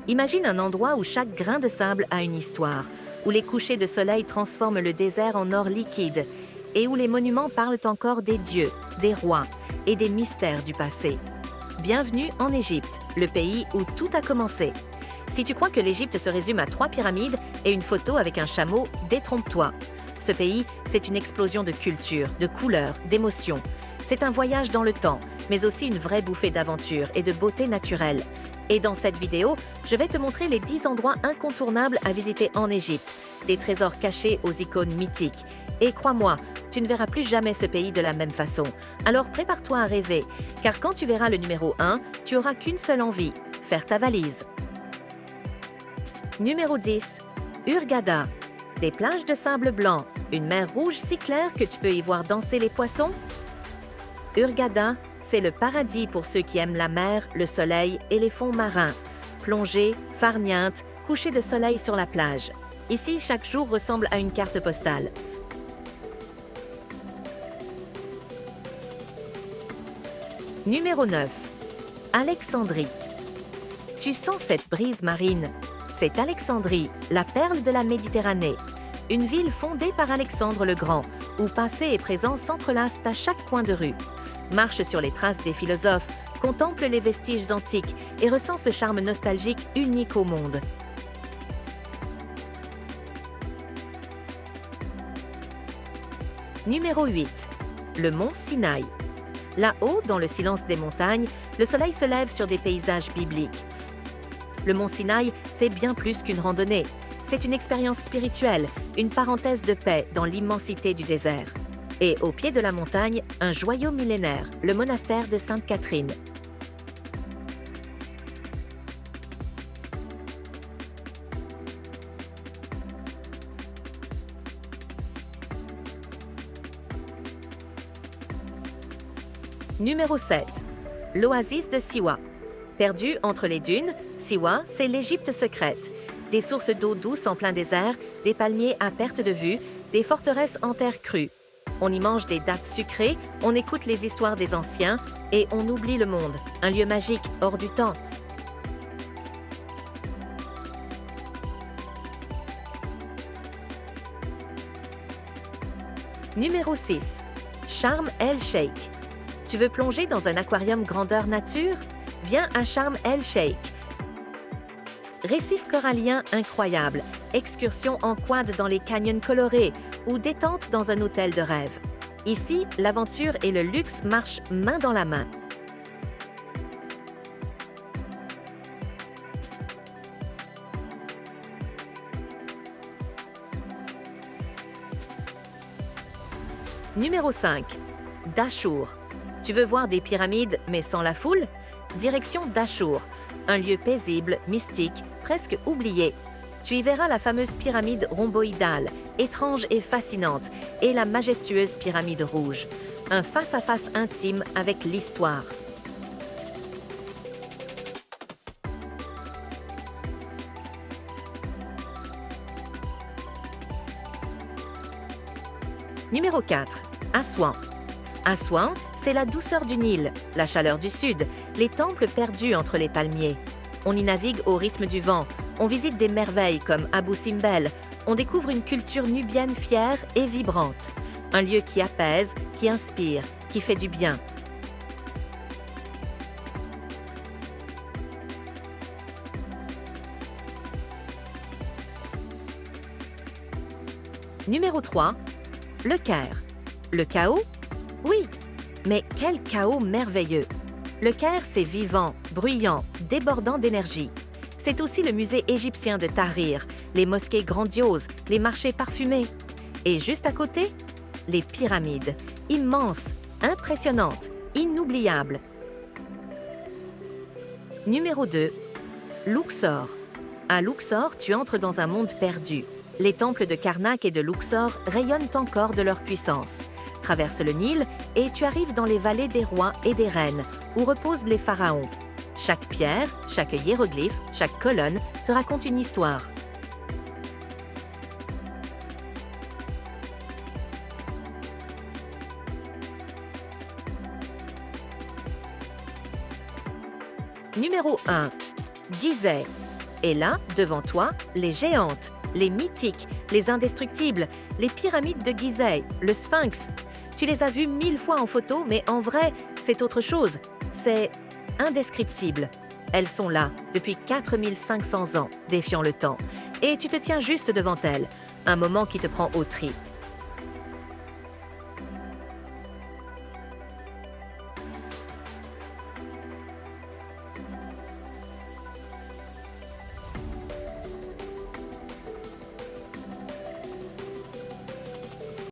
Imagine un endroit où chaque grain de sable a une histoire, où les couchers de soleil transforment le désert en or liquide et où les monuments parlent encore des dieux, des rois et des mystères du passé. Bienvenue en Égypte, le pays où tout a commencé. Si tu crois que l'Égypte se résume à 3 pyramides et une photo avec un chameau, détrompe-toi. Ce pays, c'est une explosion de culture, de couleurs, d'émotions. C'est un voyage dans le temps, mais aussi une vraie bouffée d'aventure et de beauté naturelle. Et dans cette vidéo, je vais te montrer les 10 endroits incontournables à visiter en Égypte, des trésors cachés aux icônes mythiques. Et crois-moi, tu ne verras plus jamais ce pays de la même façon. Alors prépare-toi à rêver, car quand tu verras le numéro 1, tu auras qu'une seule envie, faire ta valise. Numéro 10. Hurghada. Des plages de sable blanc, une mer rouge si claire que tu peux y voir danser les poissons. Hurghada, c'est le paradis pour ceux qui aiment la mer, le soleil et les fonds marins. Plongée, farniente, coucher de soleil sur la plage. Ici, chaque jour ressemble à une carte postale. Numéro 9. Alexandrie. Tu sens cette brise marine. C'est Alexandrie, la perle de la Méditerranée. Une ville fondée par Alexandre le Grand, où passé et présent s'entrelacent à chaque coin de rue. Marche sur les traces des philosophes, contemple les vestiges antiques et ressent ce charme nostalgique unique au monde. Numéro 8. Le mont Sinaï. Là-haut, dans le silence des montagnes, le soleil se lève sur des paysages bibliques. Le mont Sinaï, c'est bien plus qu'une randonnée. C'est une expérience spirituelle, une parenthèse de paix dans l'immensité du désert. Et au pied de la montagne, un joyau millénaire, le monastère de Sainte-Catherine. Numéro 7. L'oasis de Siwa. Perdu entre les dunes, Siwa, c'est l'Égypte secrète. Des sources d'eau douce en plein désert, des palmiers à perte de vue, des forteresses en terre crue. On y mange des dattes sucrées, on écoute les histoires des anciens et on oublie le monde, un lieu magique hors du temps. Numéro 6. Sharm el-Sheikh. Tu veux plonger dans un aquarium grandeur nature? Viens à Sharm el-Sheikh. Récif corallien incroyable, excursion en quad dans les canyons colorés ou détente dans un hôtel de rêve. Ici, l'aventure et le luxe marchent main dans la main. Numéro 5. Dachour. Tu veux voir des pyramides mais sans la foule? Direction Dachour, un lieu paisible, mystique, presque oublié. Tu y verras la fameuse pyramide rhomboïdale, étrange et fascinante, et la majestueuse pyramide rouge. Un face-à-face intime avec l'histoire. Numéro 4. Assouan. Assouan, c'est la douceur du Nil, la chaleur du sud, les temples perdus entre les palmiers. On y navigue au rythme du vent, on visite des merveilles comme Abou Simbel, on découvre une culture nubienne fière et vibrante. Un lieu qui apaise, qui inspire, qui fait du bien. Numéro 3. Le Caire. Le chaos? Oui, mais quel chaos merveilleux! Le Caire, c'est vivant, bruyant, débordant d'énergie. C'est aussi le musée égyptien de Tahrir, les mosquées grandioses, les marchés parfumés. Et juste à côté, les pyramides, immenses, impressionnantes, inoubliables. Numéro 2. Luxor. À Luxor, tu entres dans un monde perdu. Les temples de Karnak et de Luxor rayonnent encore de leur puissance. Traverse le Nil et tu arrives dans les vallées des rois et des reines, où reposent les pharaons. Chaque pierre, chaque hiéroglyphe, chaque colonne te raconte une histoire. Numéro 1. Gizeh. Et là, devant toi, les géantes, les mythiques, les indestructibles, les pyramides de Gizeh, le Sphinx. Tu les as vues 1000 fois en photo, mais en vrai, c'est autre chose. C'est indescriptible. Elles sont là depuis 4500 ans, défiant le temps. Et tu te tiens juste devant elles. Un moment qui te prend aux tripes.